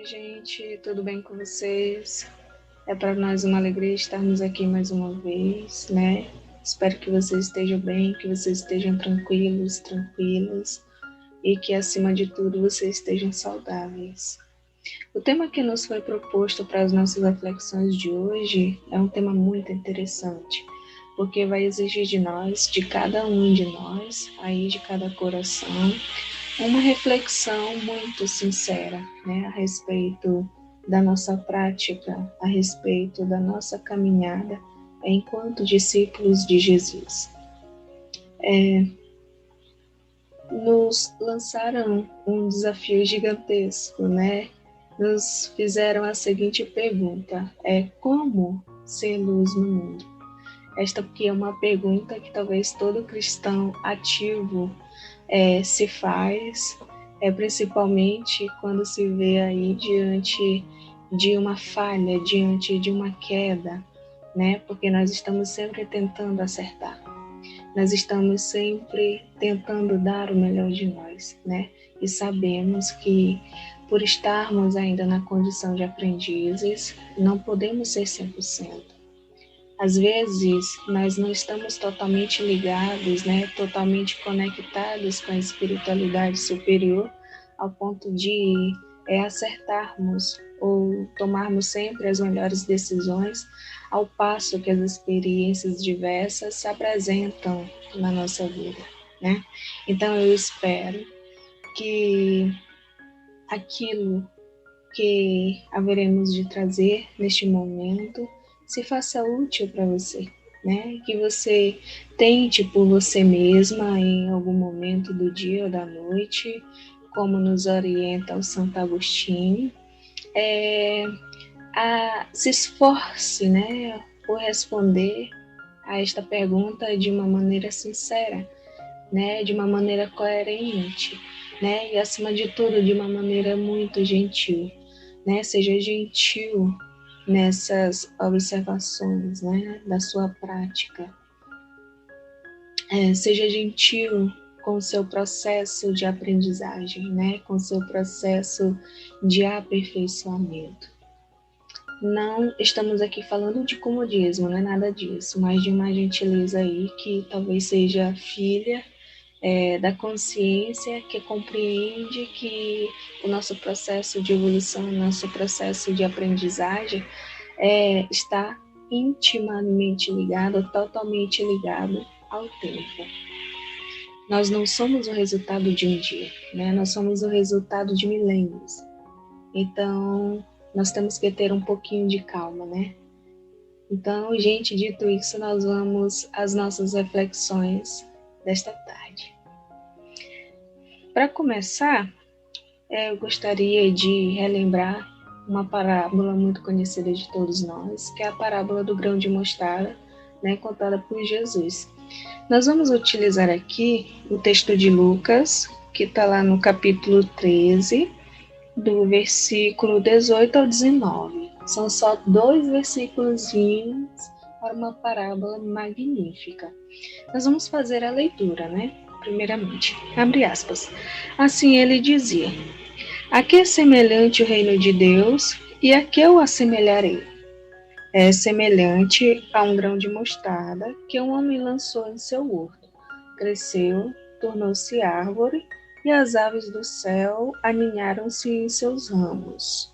Gente, tudo bem com vocês? É para nós uma alegria estarmos aqui mais uma vez, né? Espero que vocês estejam bem, que vocês estejam tranquilos, tranquilas e que, acima de tudo, vocês estejam saudáveis. O tema que nos foi proposto para as nossas reflexões de hoje é um tema muito interessante, porque vai exigir de nós, de cada um de nós, aí de cada coração, uma reflexão muito sincera, né, a respeito da nossa prática, a respeito da nossa caminhada enquanto discípulos de Jesus. Nos lançaram um desafio gigantesco, né? Nos fizeram a seguinte pergunta: como ser luz no mundo? Esta aqui é uma pergunta que talvez todo cristão ativo se faz, principalmente quando se vê aí diante de uma falha, diante de uma queda, né? Porque nós estamos sempre tentando acertar, nós estamos sempre tentando dar o melhor de nós, né? E sabemos que por estarmos ainda na condição de aprendizes, não podemos ser 100%. Às vezes, nós não estamos totalmente ligados, né, totalmente conectados com a espiritualidade superior, ao ponto de acertarmos ou tomarmos sempre as melhores decisões, ao passo que as experiências diversas se apresentam na nossa vida, né? Então, eu espero que aquilo que haveremos de trazer neste momento se faça útil para você, né? Que você tente por você mesma em algum momento do dia ou da noite, como nos orienta o Santo Agostinho, se esforce, né, por responder a esta pergunta de uma maneira sincera, né, de uma maneira coerente, né, e acima de tudo de uma maneira muito gentil, né? Seja gentil nessas observações, né, da sua prática. Seja gentil com o seu processo de aprendizagem, né, com o seu processo de aperfeiçoamento. Não estamos aqui falando de comodismo, não é nada disso, mas de uma gentileza aí que talvez seja filha da consciência, que compreende que o nosso processo de evolução, o nosso processo de aprendizagem está intimamente ligado, totalmente ligado ao tempo. Nós não somos o resultado de um dia, né? Nós somos o resultado de milênios. Então, nós temos que ter um pouquinho de calma, né? Então, gente, dito isso, nós vamos às nossas reflexões desta tarde. Para começar, eu gostaria de relembrar uma parábola muito conhecida de todos nós, que é a parábola do grão de mostarda, né, contada por Jesus. Nós vamos utilizar aqui o texto de Lucas, que está lá no capítulo 13, do versículo 18 ao 19. São só 2 versículos para uma parábola magnífica. Nós vamos fazer a leitura, né? Primeiramente, abre aspas. Assim ele dizia: a que é semelhante o reino de Deus e a que eu assemelharei? É semelhante a um grão de mostarda que um homem lançou em seu horto. Cresceu, tornou-se árvore e as aves do céu aninharam-se em seus ramos.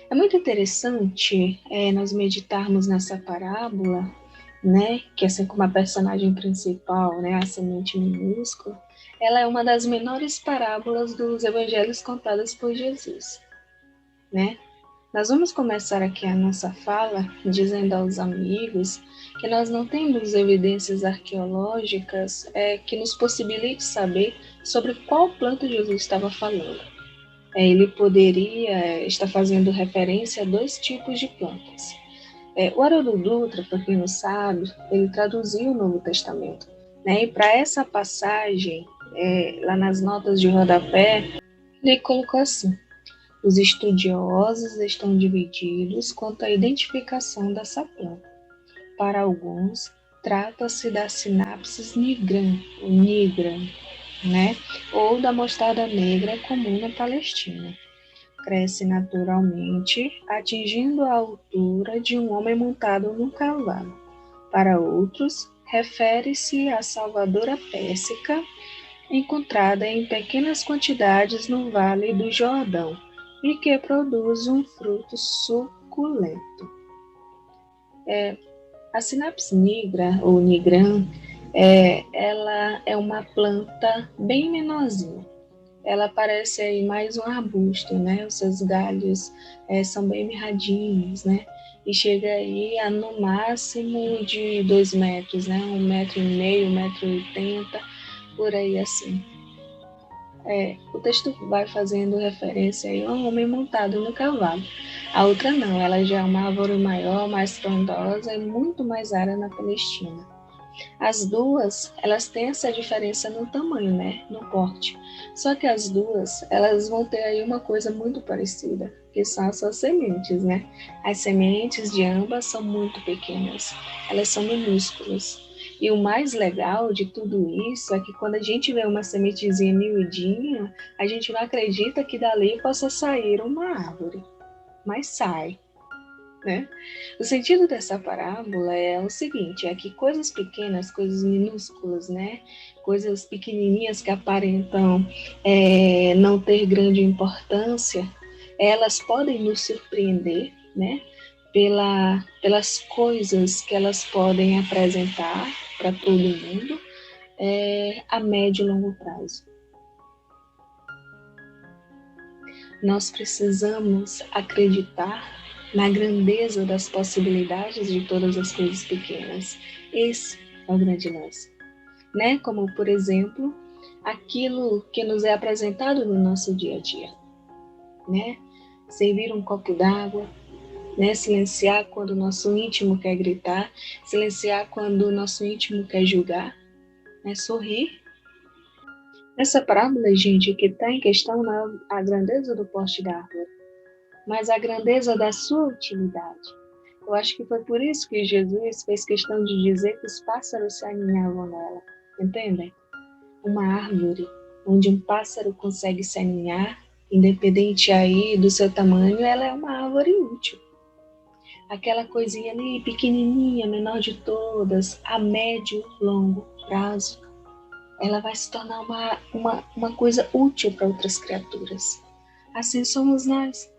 É muito interessante nós meditarmos nessa parábola, né, que assim como a personagem principal, né, a semente minúscula, ela é uma das menores parábolas dos evangelhos contadas por Jesus, né? Nós vamos começar aqui a nossa fala dizendo aos amigos que nós não temos evidências arqueológicas que nos possibilite saber sobre qual planta Jesus estava falando. Ele poderia estar fazendo referência a 2 tipos de plantas. O Haroldo Dutra, para quem não sabe, ele traduziu o Novo Testamento, né? E para essa passagem, lá nas notas de rodapé, ele colocou assim: os estudiosos estão divididos quanto à identificação dessa planta. Para alguns, trata-se da Synapsis nigra, né? Ou da mostarda negra comum na Palestina. Cresce naturalmente, atingindo a altura de um homem montado num cavalo. Para outros, refere-se à salvadora pérsica, encontrada em pequenas quantidades no Vale do Jordão e que produz um fruto suculento. A sinapse nigra, ou nigrã, ela é uma planta bem menorzinha. Ela parece aí mais um arbusto, né? Os seus galhos são bem mirradinhos, né? E chega aí a no máximo de 2 metros, né? 1,5 m, 1,80 m, por aí assim. O texto vai fazendo referência aí a um homem montado no cavalo. A outra não, ela já é uma árvore maior, mais frondosa e muito mais rara na Palestina. As duas, elas têm essa diferença no tamanho, né? No porte. Só que as duas, elas vão ter aí uma coisa muito parecida, que são as suas sementes, né? As sementes de ambas são muito pequenas, elas são minúsculas. E o mais legal de tudo isso é que quando a gente vê uma sementezinha miudinha, a gente não acredita que dali possa sair uma árvore, mas sai, né? O sentido dessa parábola é o seguinte, é que coisas pequenas, coisas minúsculas, né? Coisas pequenininhas que aparentam não ter grande importância, elas podem nos surpreender, né? Pelas coisas que elas podem apresentar para todo mundo a médio e longo prazo. Nós precisamos acreditar na grandeza das possibilidades de todas as coisas pequenas. Esse é o grande lance. Né? Como, por exemplo, aquilo que nos é apresentado no nosso dia a dia. Né? Servir um copo d'água, né? Silenciar quando o nosso íntimo quer gritar, silenciar quando o nosso íntimo quer julgar, né? Sorrir. Essa parábola, gente, que está em questão não é a grandeza do poste da árvore, mas a grandeza da sua utilidade. Eu acho que foi por isso que Jesus fez questão de dizer que os pássaros se aninhavam nela, entendem? Uma árvore onde um pássaro consegue se aninhar, independente aí do seu tamanho, ela é uma árvore útil. Aquela coisinha ali, pequenininha, menor de todas, a médio, longo prazo, ela vai se tornar uma coisa útil para outras criaturas. Assim somos nós.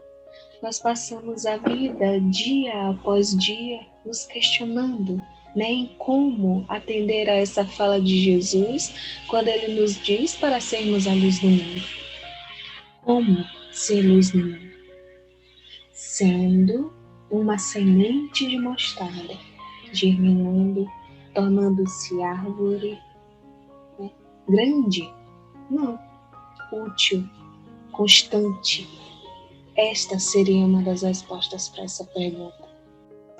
Nós passamos a vida, dia após dia, nos questionando, né, em como atender a essa fala de Jesus, quando ele nos diz para sermos a luz do mundo. Como ser luz do mundo? Sendo uma semente de mostarda, germinando, tornando-se árvore, né, grande? Não, útil, constante. Esta seria uma das respostas para essa pergunta.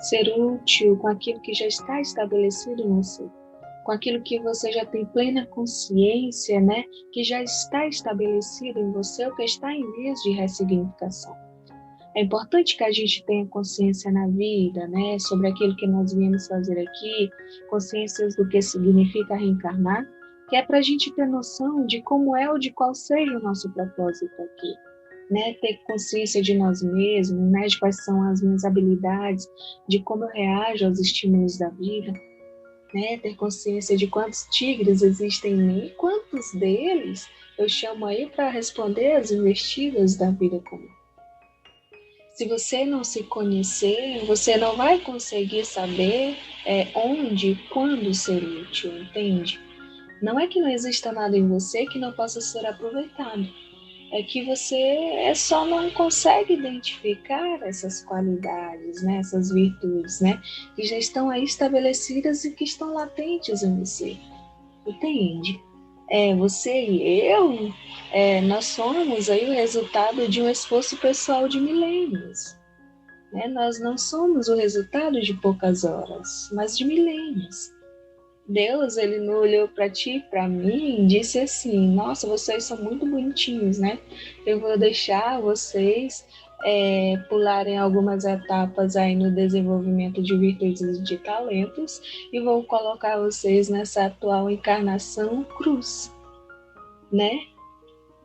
Ser útil com aquilo que já está estabelecido em você, com aquilo que você já tem plena consciência, né? Que já está estabelecido em você, o que está em vias de ressignificação. É importante que a gente tenha consciência na vida, né? Sobre aquilo que nós viemos fazer aqui, consciências do que significa reencarnar, que é para a gente ter noção de como é ou de qual seja o nosso propósito aqui. Né, ter consciência de nós mesmos, né, de quais são as minhas habilidades, de como eu reajo aos estímulos da vida, né, ter consciência de quantos tigres existem em mim e quantos deles eu chamo aí para responder às investidas da vida comum. Se você não se conhecer, você não vai conseguir saber onde e quando ser útil, entende? Não é que não exista nada em você que não possa ser aproveitado. É que você só não consegue identificar essas qualidades, né, essas virtudes, né, que já estão aí estabelecidas e que estão latentes em você. Entende? Você e eu, nós somos aí o resultado de um esforço pessoal de milênios. Né? Nós não somos o resultado de poucas horas, mas de milênios. Deus, ele não olhou para ti, para mim, e disse assim: nossa, vocês são muito bonitinhos, né? Eu vou deixar vocês pularem algumas etapas aí no desenvolvimento de virtudes e de talentos e vou colocar vocês nessa atual encarnação cruz. né?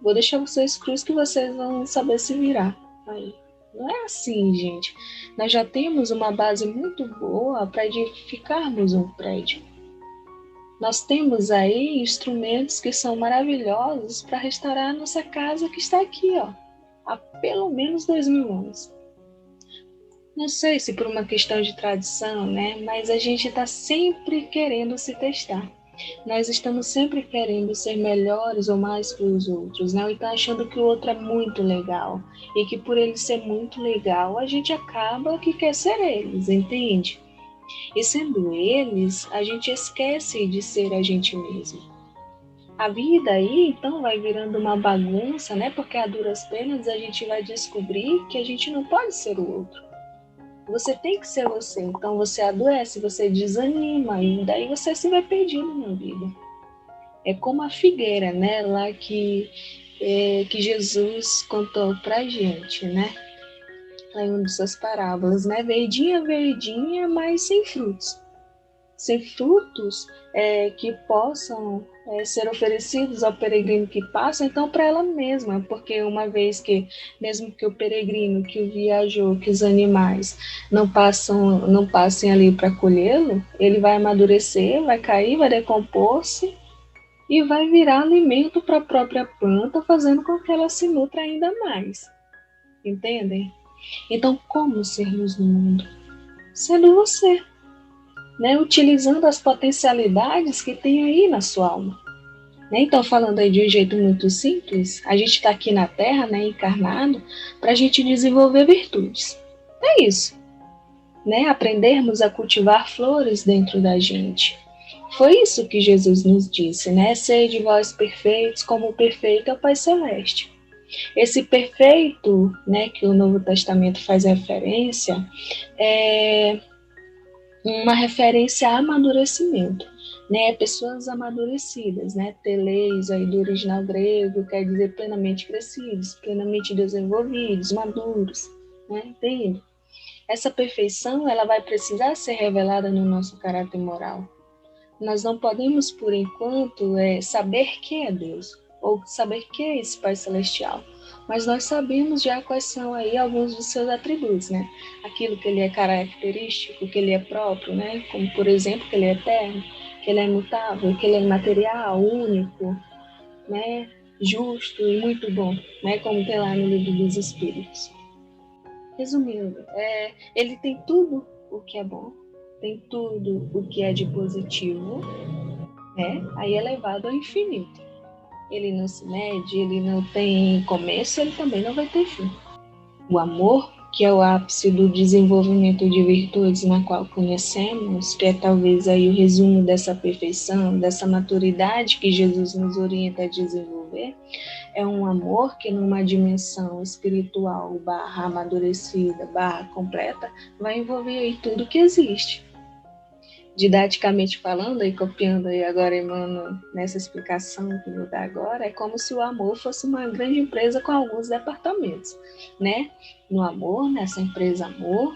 Vou deixar vocês crus que vocês vão saber se virar. Aí. Não é assim, gente. Nós já temos uma base muito boa para edificarmos um prédio. Nós temos aí instrumentos que são maravilhosos para restaurar a nossa casa que está aqui, ó, há pelo menos 2000 anos. Não sei se por uma questão de tradição, né? Mas a gente está sempre querendo se testar. Nós estamos sempre querendo ser melhores ou mais que os outros, né? Ou então achando que o outro é muito legal. E que por ele ser muito legal, a gente acaba que quer ser eles, entende? E sendo eles, a gente esquece de ser a gente mesmo. A vida aí, então, vai virando uma bagunça, né? Porque a duras penas a gente vai descobrir que a gente não pode ser o outro. Você tem que ser você. Então você adoece, você desanima e daí você se vai perdido na vida. É como a figueira, né? Lá que Jesus contou pra gente, né? Lá em uma de suas parábolas, né? Verdinha, verdinha, mas sem frutos. Sem frutos que possam ser oferecidos ao peregrino que passa, então para ela mesma, porque uma vez que, mesmo que o peregrino, que o viajou, que os animais não passem ali para colhê-lo, ele vai amadurecer, vai cair, vai decompor-se e vai virar alimento para a própria planta, fazendo com que ela se nutra ainda mais. Entendem? Então, como ser luz no mundo? Sendo você, né? Utilizando as potencialidades que tem aí na sua alma. Né? Então, falando aí de um jeito muito simples, a gente está aqui na Terra, né, encarnado, para a gente desenvolver virtudes. É isso. Né? Aprendermos a cultivar flores dentro da gente. Foi isso que Jesus nos disse, né? Sede vós perfeitos, como o perfeito é o Pai Celeste. Esse perfeito, né, que o Novo Testamento faz referência, é uma referência a amadurecimento, né? Pessoas amadurecidas, né? Teleis aí do original grego quer dizer plenamente crescidos, plenamente desenvolvidos, maduros, né? Entende? Essa perfeição, ela vai precisar ser revelada no nosso caráter moral. Nós não podemos, por enquanto, saber quem é Deus, ou saber quem é esse Pai Celestial. Mas nós sabemos já quais são aí alguns dos seus atributos, né? Aquilo que ele é característico, que ele é próprio, né? Como, por exemplo, que ele é eterno, que ele é imutável, que ele é imaterial, único, né? Justo e muito bom, né? Como tem lá no Livro dos Espíritos. Resumindo, ele tem tudo o que é bom, tem tudo o que é de positivo, né? Aí é levado ao infinito. Ele não se mede, ele não tem começo, ele também não vai ter fim. O amor, que é o ápice do desenvolvimento de virtudes na qual conhecemos, que é talvez aí o resumo dessa perfeição, dessa maturidade que Jesus nos orienta a desenvolver, é um amor que numa dimensão espiritual barra amadurecida, barra completa, vai envolver aí tudo que existe. Didaticamente falando e copiando aí agora Emmanuel nessa explicação que eu vou dar agora, é como se o amor fosse uma grande empresa com alguns departamentos, né? No amor, nessa empresa amor,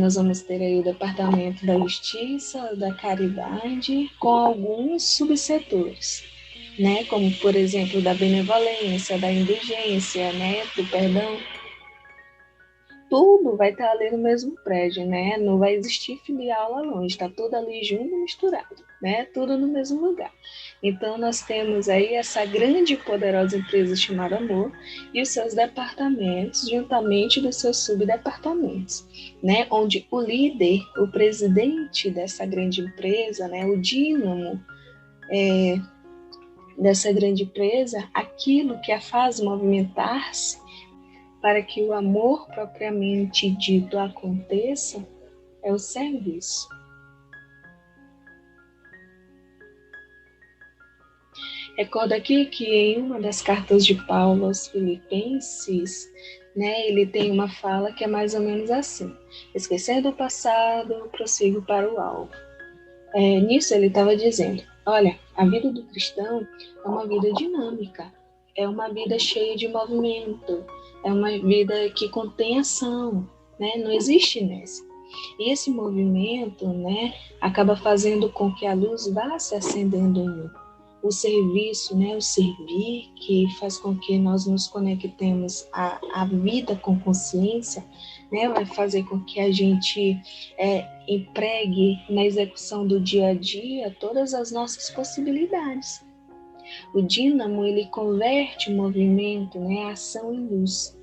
nós vamos ter aí o departamento da justiça, da caridade, com alguns subsetores, né? Como, por exemplo, da benevolência, da indulgência, né? Do perdão. Tudo vai estar ali no mesmo prédio, né? Não vai existir filial lá longe, está tudo ali junto, misturado, né? Tudo no mesmo lugar. Então, nós temos aí essa grande e poderosa empresa chamada Amor e os seus departamentos, juntamente dos seus subdepartamentos, né? Onde o líder, o presidente dessa grande empresa, né? O dínamo dessa grande empresa, aquilo que a faz movimentar-se para que o amor propriamente dito aconteça, é o serviço. Recordo aqui que em uma das cartas de Paulo aos Filipenses, né, ele tem uma fala que é mais ou menos assim: esquecendo o passado, prossigo para o alvo. Nisso ele estava dizendo: olha, a vida do cristão é uma vida dinâmica, é uma vida cheia de movimento, é uma vida que contém ação, né? Não existe inércia. E esse movimento, né, acaba fazendo com que a luz vá se acendendo em mim. o serviço, né, o servir, que faz com que nós nos conectemos à vida com consciência, né, vai fazer com que a gente empregue na execução do dia a dia todas as nossas possibilidades. O dínamo, ele converte o movimento, né, a ação em luz.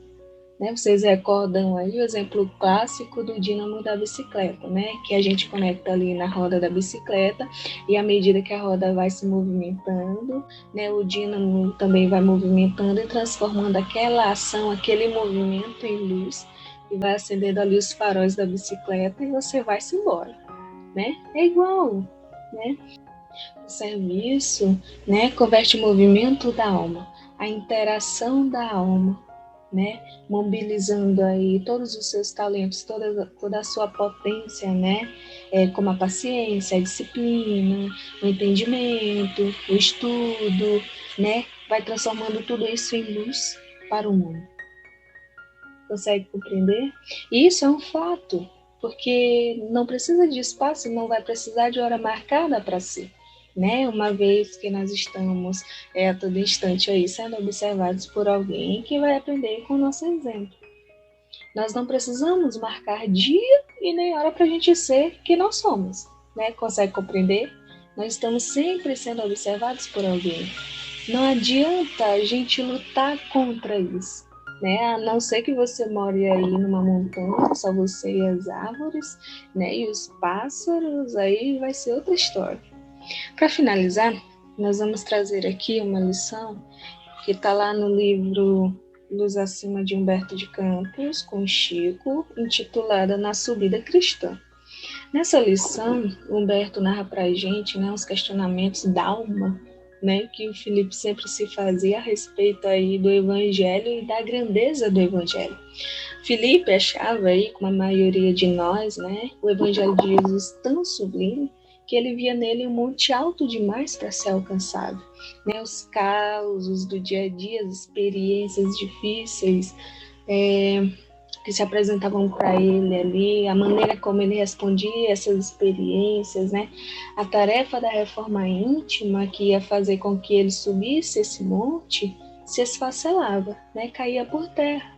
Né? Vocês recordam aí o exemplo clássico do dínamo da bicicleta, né? Que a gente conecta ali na roda da bicicleta e à medida que a roda vai se movimentando, né, o dínamo também vai movimentando e transformando aquela ação, aquele movimento em luz e vai acendendo ali os faróis da bicicleta e você vai-se embora, né? É igual, né? O serviço, né, converte o movimento da alma, a interação da alma, né, mobilizando aí todos os seus talentos, toda a sua potência, né, como a paciência, a disciplina, o entendimento, o estudo, né, vai transformando tudo isso em luz para o mundo. Consegue compreender? E isso é um fato, porque não precisa de espaço, não vai precisar de hora marcada para si. Né? Uma vez que nós estamos a todo instante aí sendo observados por alguém que vai aprender com o nosso exemplo. Nós não precisamos marcar dia e nem hora para a gente ser quem nós somos. Né? Consegue compreender? Nós estamos sempre sendo observados por alguém. Não adianta a gente lutar contra isso. Né? A não ser que você more aí numa montanha, só você e as árvores, né? E os pássaros, aí vai ser outra história. Para finalizar, nós vamos trazer aqui uma lição que está lá no livro Luz Acima de Humberto de Campos, com Chico, intitulada Na Subida Cristã. Nessa lição, Humberto narra para a gente, né, os questionamentos da alma, né, que o Felipe sempre se fazia a respeito aí do Evangelho e da grandeza do Evangelho. Felipe achava aí, como a maioria de nós, né, o Evangelho de Jesus tão sublime que ele via nele um monte alto demais para ser alcançado. Né, os causos do dia a dia, as experiências difíceis, que se apresentavam para ele ali, a maneira como ele respondia a essas experiências, né? A tarefa da reforma íntima que ia fazer com que ele subisse esse monte se esfacelava, né? Caía por terra,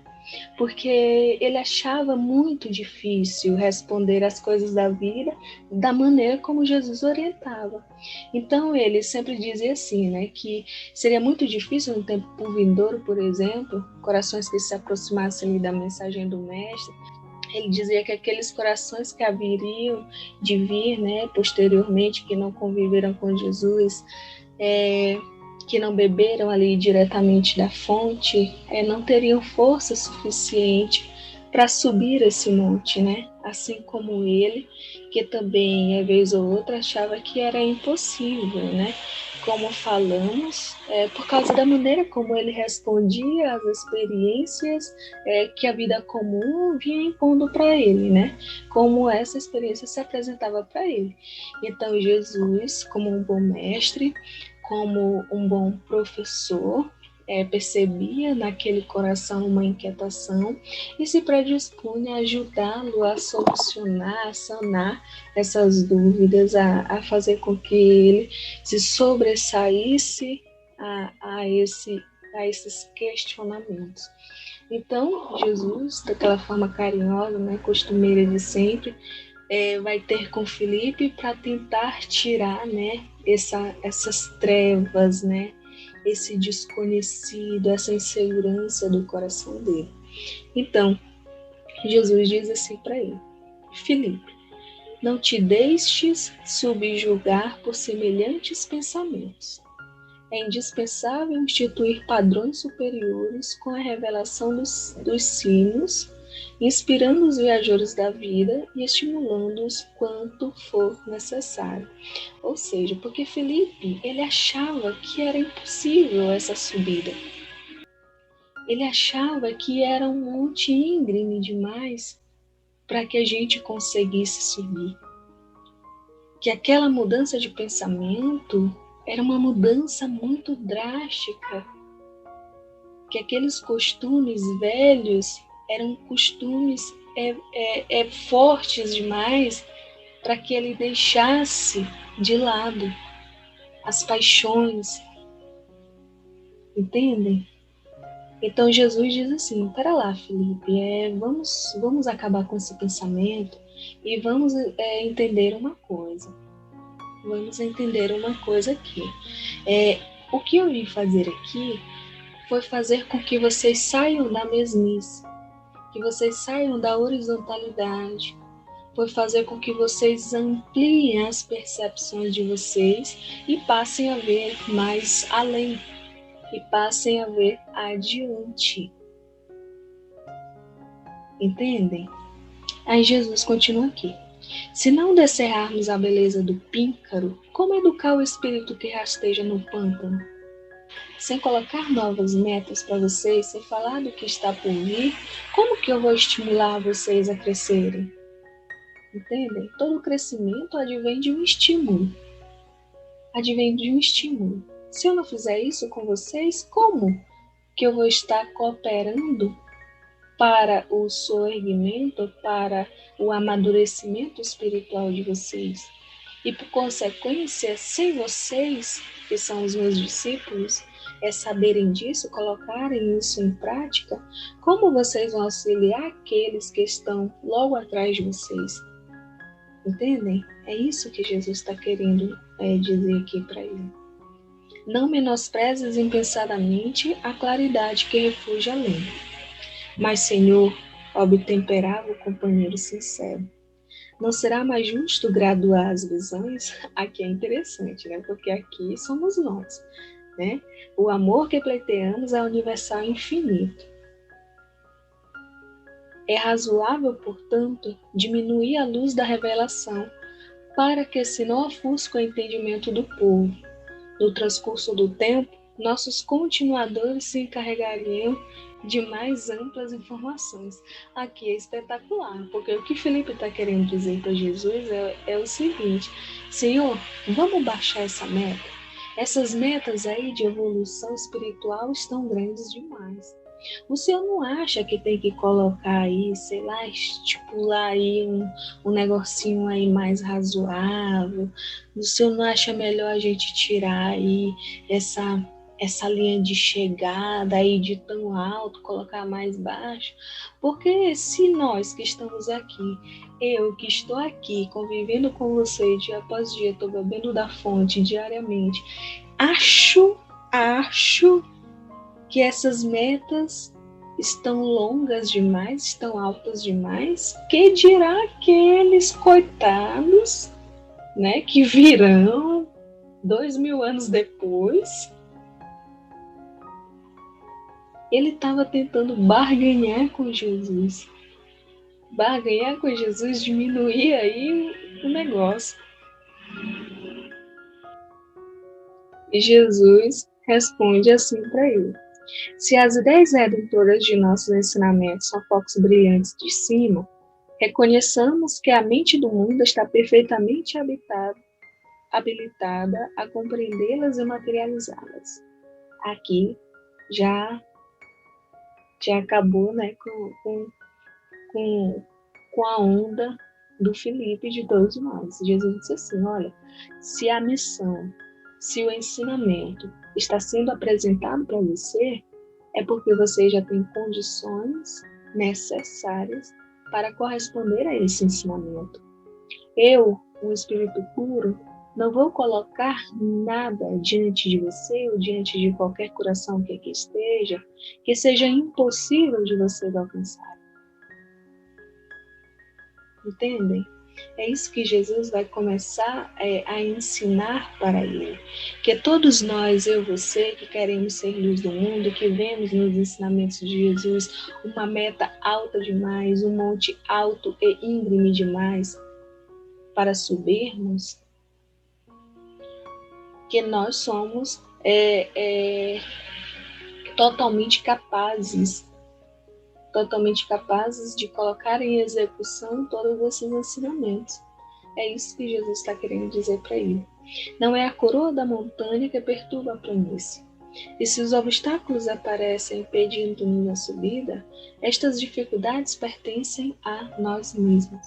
porque ele achava muito difícil responder às coisas da vida da maneira como Jesus orientava. Então ele sempre dizia assim, né, que seria muito difícil no tempo por vindouro, por exemplo, corações que se aproximassem da mensagem do mestre. Ele dizia que aqueles corações que haveriam de vir, né, posteriormente, que não conviveram com Jesus, que não beberam ali diretamente da fonte, não teriam força suficiente para subir esse monte, né? Assim como ele, que também, vez ou outra, achava que era impossível, né? Como falamos, por causa da maneira como ele respondia às experiências que a vida comum vinha impondo para ele, né? Como essa experiência se apresentava para ele. Então, Jesus, como um bom mestre, como um bom professor, percebia naquele coração uma inquietação e se predispunha a ajudá-lo a solucionar, a sanar essas dúvidas, a fazer com que ele se sobressaísse a esses questionamentos. Então, Jesus, daquela forma carinhosa, né, costumeira de sempre, vai ter com Felipe para tentar tirar, né, essas trevas, né, esse desconhecido, essa insegurança do coração dele. Então, Jesus diz assim para ele: Felipe, não te deixes subjugar por semelhantes pensamentos. É indispensável instituir padrões superiores com a revelação dos signos, inspirando os viajores da vida e estimulando-os quanto for necessário. Ou seja, porque Felipe, ele achava que era impossível essa subida. Ele achava que era um monte íngreme demais para que a gente conseguisse subir. Que aquela mudança de pensamento era uma mudança muito drástica, que aqueles costumes velhos eram costumes fortes demais para que ele deixasse de lado. as paixões, entendem? Então Jesus diz assim, para lá, Felipe, vamos acabar com esse pensamento e vamos entender uma coisa. Vamos entender uma coisa aqui. O que eu vim fazer aqui foi fazer com que vocês saiam da mesmice, que vocês saiam da horizontalidade, foi fazer com que vocês ampliem as percepções de vocês e passem a ver mais além, e passem a ver adiante. Entendem? Aí Jesus continua aqui. Se não descerrarmos a beleza do píncaro, como educar o espírito que rasteja no pântano? Sem colocar novas metas para vocês, sem falar do que está por vir, como que eu vou estimular vocês a crescerem? Entendem? Todo crescimento advém de um estímulo. Advém de um estímulo. Se eu não fizer isso com vocês, como que eu vou estar cooperando para o soerguimento, para o amadurecimento espiritual de vocês? E por consequência, sem vocês, que são os meus discípulos, saberem disso, colocarem isso em prática, como vocês vão auxiliar aqueles que estão logo atrás de vocês? Entendem? É isso que Jesus está querendo dizer aqui para ele. Não menosprezes impensadamente a claridade que refugia além. Mas, Senhor, obtemperava o companheiro sincero. Não será mais justo graduar as visões? Aqui é interessante, né? Porque aqui somos nós, né? O amor que pleiteamos é universal e infinito. É razoável, portanto, diminuir a luz da revelação, para que se não ofusque o entendimento do povo. No transcurso do tempo, nossos continuadores se encarregariam de mais amplas informações. Aqui é espetacular, porque o que Felipe está querendo dizer para Jesus é o seguinte: Senhor, vamos baixar essa meta? Essas metas aí de evolução espiritual estão grandes demais. O senhor não acha que tem que colocar aí, sei lá, estipular aí um negocinho aí mais razoável? O senhor não acha melhor a gente tirar aí essa linha de chegada aí de tão alto, colocar mais baixo? Porque se nós que estamos aqui, eu que estou aqui convivendo com você dia após dia, estou bebendo da fonte diariamente, acho que essas metas estão longas demais, estão altas demais, que dirá aqueles coitados, né, que virão 2000 anos depois. Ele estava tentando barganhar com Jesus. Barganhar com Jesus, diminuir aí o negócio. E Jesus responde assim para ele: se as ideias redentoras de nossos ensinamentos são focos brilhantes de cima, reconheçamos que a mente do mundo está perfeitamente habilitada a compreendê-las e materializá-las. Aqui já acabou, né, com a onda do Felipe de todos nós. Jesus disse assim: olha, se a missão, se o ensinamento está sendo apresentado para você, é porque você já tem condições necessárias para corresponder a esse ensinamento. Eu, um espírito puro, não vou colocar nada diante de você ou diante de qualquer coração que aqui esteja, que seja impossível de vocês alcançarem. Entendem? É isso que Jesus vai começar a ensinar para ele. Que todos nós, eu e você, que queremos ser luz do mundo, que vemos nos ensinamentos de Jesus uma meta alta demais, um monte alto e íngreme demais para subirmos, que nós somos totalmente capazes de colocar em execução todos esses ensinamentos. É isso que Jesus está querendo dizer para ele. Não é a coroa da montanha que perturba a planície. E se os obstáculos aparecem impedindo-nos a subida, estas dificuldades pertencem a nós mesmos.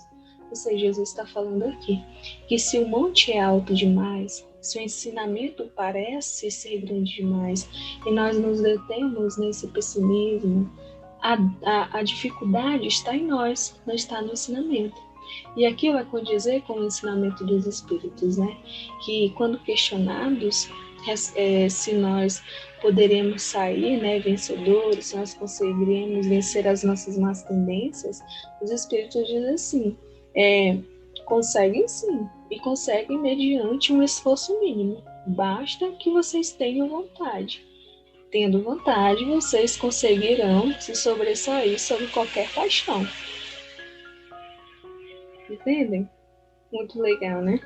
Ou seja, Jesus está falando aqui que se o monte é alto demais, se o ensinamento parece ser grande demais e nós nos detemos nesse pessimismo, a dificuldade está em nós, não está no ensinamento. E aqui vai condizer com o ensinamento dos Espíritos, né? Que quando questionados, se nós poderemos sair, né, vencedores, se nós conseguiremos vencer as nossas más tendências, os Espíritos dizem assim, conseguem sim, e conseguem mediante um esforço mínimo. Basta que vocês tenham vontade. Tendo vontade, vocês conseguirão se sobressair sobre qualquer paixão. Entendem? Muito legal, né?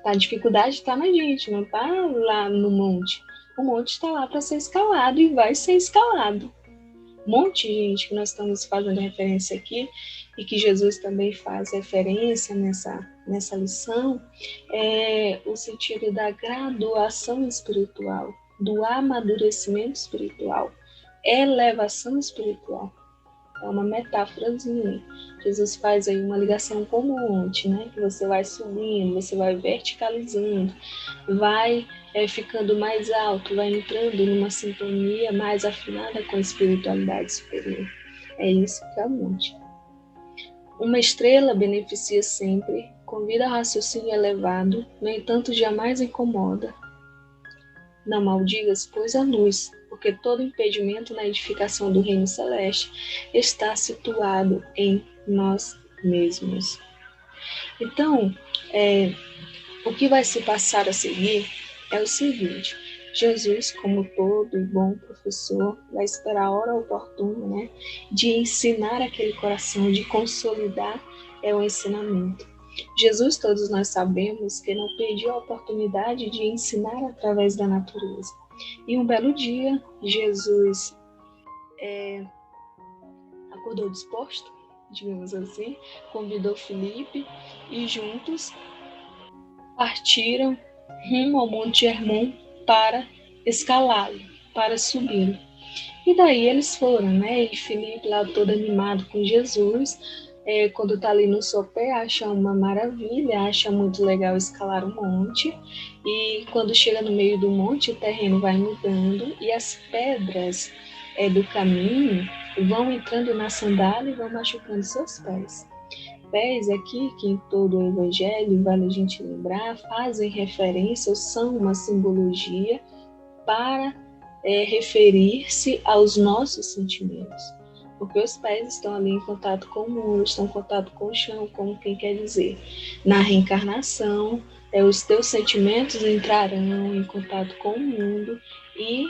A dificuldade está na gente, não está lá no monte. O monte está lá para ser escalado e vai ser escalado. Um monte de gente que nós estamos fazendo referência aqui e que Jesus também faz referência nessa lição, é o sentido da graduação espiritual, do amadurecimento espiritual, elevação espiritual. É uma metáforazinha. Jesus faz aí uma ligação com o monte, né? Que você vai subindo, você vai verticalizando, vai ficando mais alto, vai entrando numa sintonia mais afinada com a espiritualidade superior. É isso que é o monte. Uma estrela beneficia sempre, convida a raciocínio elevado, no entanto jamais incomoda. Não maldigas, pois, a luz, porque todo impedimento na edificação do reino celeste está situado em nós mesmos. Então, o que vai se passar a seguir é o seguinte: Jesus, como todo e bom professor, vai esperar a hora oportuna, né, de ensinar aquele coração, de consolidar o ensinamento. Jesus, todos nós sabemos que não perdia a oportunidade de ensinar através da natureza. E um belo dia, Jesus acordou disposto, digamos assim, convidou Filipe e juntos partiram rumo ao Monte Hermon para escalá-lo, para subi-lo. E daí eles foram, né? E Filipe lá todo animado com Jesus, quando está ali no sopé, acha uma maravilha, acha muito legal escalar o monte. E quando chega no meio do monte, o terreno vai mudando e as pedras do caminho vão entrando na sandália e vão machucando seus pés. Pés aqui, que em todo o Evangelho, vale a gente lembrar, fazem referência ou são uma simbologia para referir-se aos nossos sentimentos. Porque os pés estão ali em contato com o mundo, estão em contato com o chão, como quem quer dizer. Na reencarnação, os teus sentimentos entrarão em contato com o mundo e,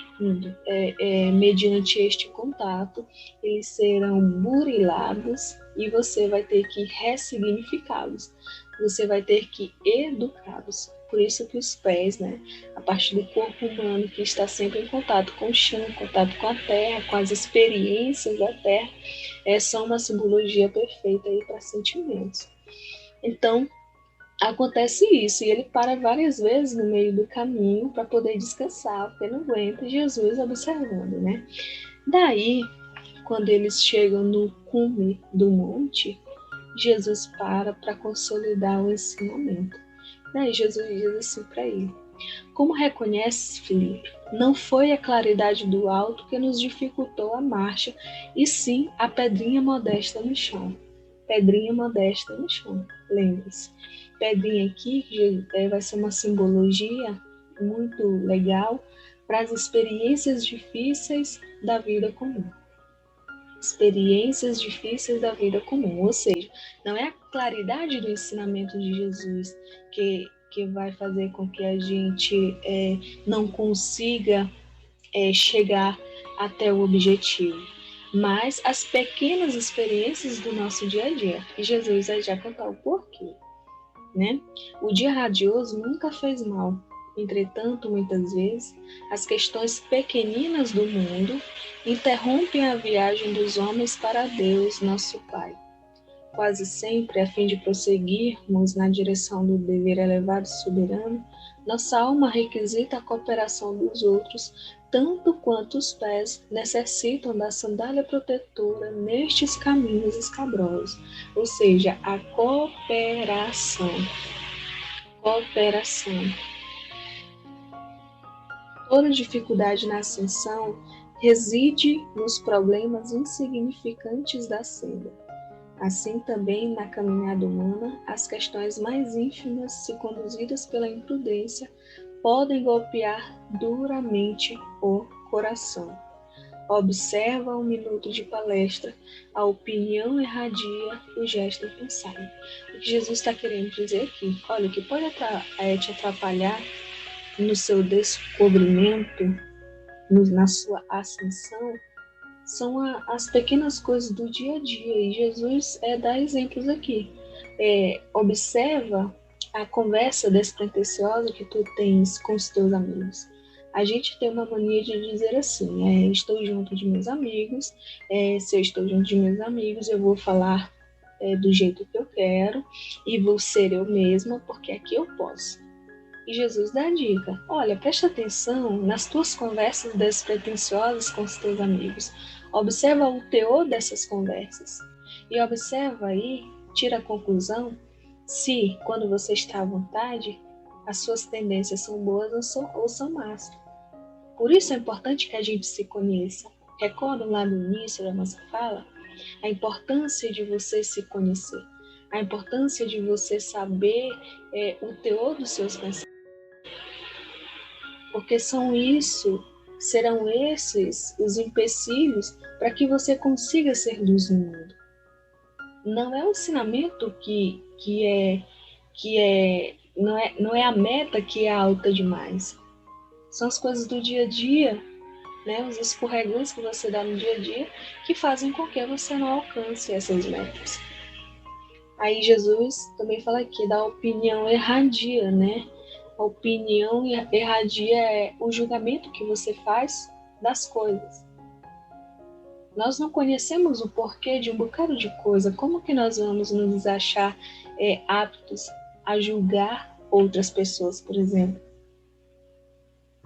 mediante este contato, eles serão burilados e você vai ter que ressignificá-los. Você vai ter que educá-los. Por isso que os pés, né, a parte do corpo humano que está sempre em contato com o chão, em contato com a terra, com as experiências da terra, são uma simbologia perfeita aí para sentimentos. Então, acontece isso, e ele para várias vezes no meio do caminho para poder descansar, porque não aguenta, Jesus observando, né? Daí, quando eles chegam no cume do monte, Jesus para consolidar o ensinamento. Daí Jesus diz assim para ele: como reconheces, Filipe, não foi a claridade do alto que nos dificultou a marcha, e sim a pedrinha modesta no chão. Pedrinha modesta no chão, lembre-se. Pedrinha aqui que vai ser uma simbologia muito legal para as experiências difíceis da vida comum. Experiências difíceis da vida comum, ou seja, não é a claridade do ensinamento de Jesus que vai fazer com que a gente não consiga chegar até o objetivo, mas as pequenas experiências do nosso dia a dia. E Jesus vai já contar o porquê, né? O dia radioso nunca fez mal. Entretanto, muitas vezes, as questões pequeninas do mundo interrompem a viagem dos homens para Deus, nosso Pai. Quase sempre, a fim de prosseguirmos na direção do dever elevado e soberano, nossa alma requisita a cooperação dos outros, tanto quanto os pés necessitam da sandália protetora nestes caminhos escabrosos, ou seja, a cooperação. Cooperação. Toda dificuldade na ascensão reside nos problemas insignificantes da senda. Assim também na caminhada humana, as questões mais ínfimas, se conduzidas pela imprudência, podem golpear duramente o coração. Observa um minuto de palestra, a opinião irradia, o gesto impensado. O que Jesus está querendo dizer aqui? Olha, o que pode te atrapalhar no seu descobrimento, na sua ascensão, são as pequenas coisas do dia a dia. E Jesus dá exemplos aqui. Observa a conversa despretensiosa que tu tens com os teus amigos. A gente tem uma mania de dizer assim, estou junto de meus amigos, se eu estou junto de meus amigos, eu vou falar do jeito que eu quero e vou ser eu mesma, porque aqui eu posso. E Jesus dá a dica, olha, presta atenção nas tuas conversas despretensiosas com os teus amigos. Observa o teor dessas conversas e observa aí, tira a conclusão se, quando você está à vontade, as suas tendências são boas ou são más. Por isso é importante que a gente se conheça. Recorda lá no início da nossa fala a importância de você se conhecer, a importância de você saber o teor dos seus pensamentos. Porque serão esses os empecilhos para que você consiga ser luz no mundo. Não é o ensinamento não é a meta que é alta demais. São as coisas do dia a dia, né? Os escorregões que você dá no dia a dia que fazem com que você não alcance essas metas. Aí Jesus também fala aqui da opinião erradia, né? A opinião erradia é o julgamento que você faz das coisas. Nós não conhecemos o porquê de um bocado de coisa. Como que nós vamos nos achar aptos a julgar outras pessoas, por exemplo?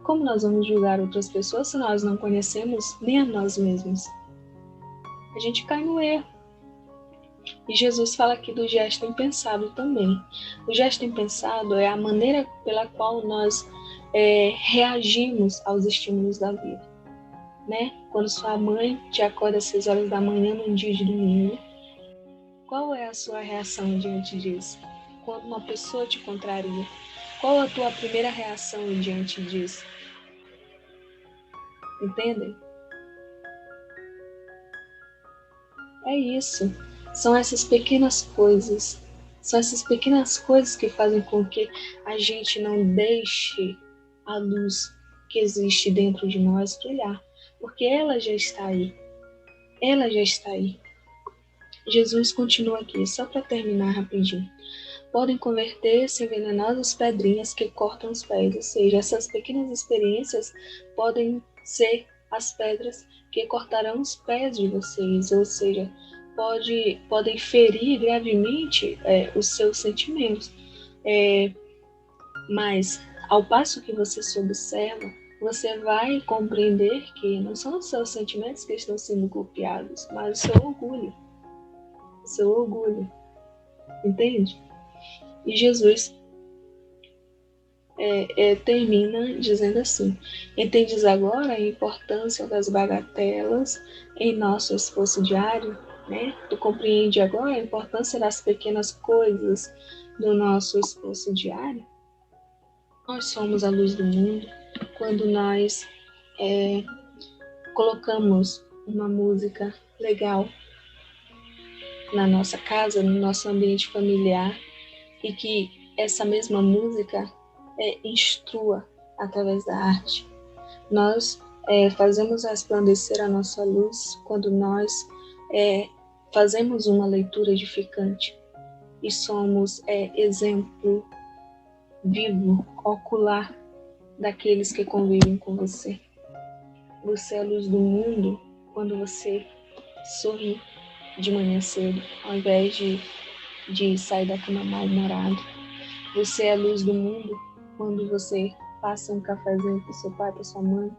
Como nós vamos julgar outras pessoas se nós não conhecemos nem a nós mesmos? A gente cai no erro. E Jesus fala aqui do gesto impensado também. O gesto impensado é a maneira pela qual nós reagimos aos estímulos da vida. Né? Quando sua mãe te acorda às 6 horas da manhã num dia de domingo, qual é a sua reação diante disso? Quando uma pessoa te contraria, qual a tua primeira reação diante disso? Entendem? É isso. São essas pequenas coisas. São essas pequenas coisas que fazem com que a gente não deixe a luz que existe dentro de nós brilhar. Porque ela já está aí. Ela já está aí. Jesus continua aqui, só para terminar rapidinho. Podem converter-se em venenosas pedrinhas que cortam os pés. Ou seja, essas pequenas experiências podem ser as pedras que cortarão os pés de vocês. Ou seja, podem ferir gravemente os seus sentimentos. Mas, ao passo que você se observa, você vai compreender que não são os seus sentimentos que estão sendo golpeados, mas o seu orgulho. O seu orgulho. Entende? E Jesus termina dizendo assim: entendes agora a importância das bagatelas em nosso esforço diário? Né? Tu compreende agora a importância das pequenas coisas do nosso esforço diário? Nós somos a luz do mundo quando nós colocamos uma música legal na nossa casa, no nosso ambiente familiar, e que essa mesma música instrua através da arte. Nós fazemos resplandecer a nossa luz quando nós fazemos uma leitura edificante e somos exemplo vivo, ocular daqueles que convivem com você. Você é a luz do mundo quando você sorri de manhã cedo, ao invés de sair da cama mal-humorado. Você é a luz do mundo quando você passa um cafezinho para o seu pai, para sua mãe,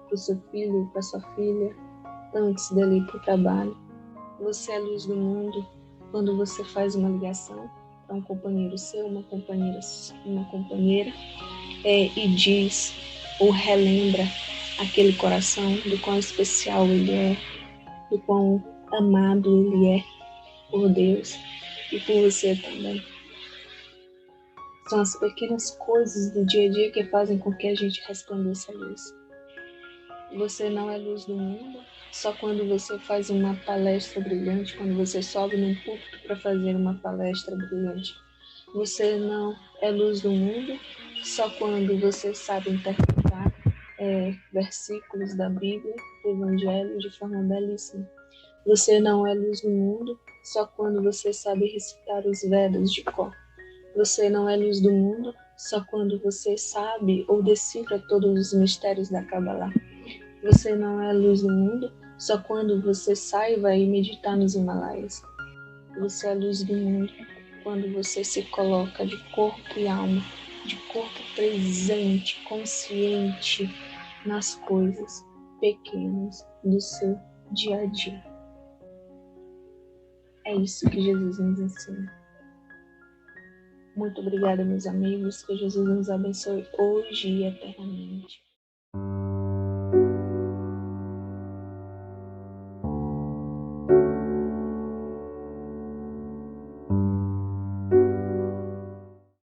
para o seu filho, para sua filha, antes dele ir para o trabalho. Você é a luz do mundo quando você faz uma ligação para um companheiro seu, uma companheira, e diz ou relembra aquele coração, do quão especial ele é, do quão amado ele é por Deus e por você também. São as pequenas coisas do dia a dia que fazem com que a gente resplandeça a luz. Você não é luz do mundo só quando você faz uma palestra brilhante, quando você sobe num púlpito para fazer uma palestra brilhante. Você não é luz do mundo só quando você sabe interpretar versículos da Bíblia, do Evangelho, de forma belíssima. Você não é luz do mundo só quando você sabe recitar os Vedas de cor. Você não é luz do mundo só quando você sabe ou decifra todos os mistérios da Kabbalah. Você não é luz do mundo só quando você sai e vai meditar nos Himalaias. Você é luz do mundo quando você se coloca de corpo e alma, de corpo presente, consciente nas coisas pequenas do seu dia a dia. É isso que Jesus nos ensina. Muito obrigada, meus amigos. Que Jesus nos abençoe hoje e eternamente.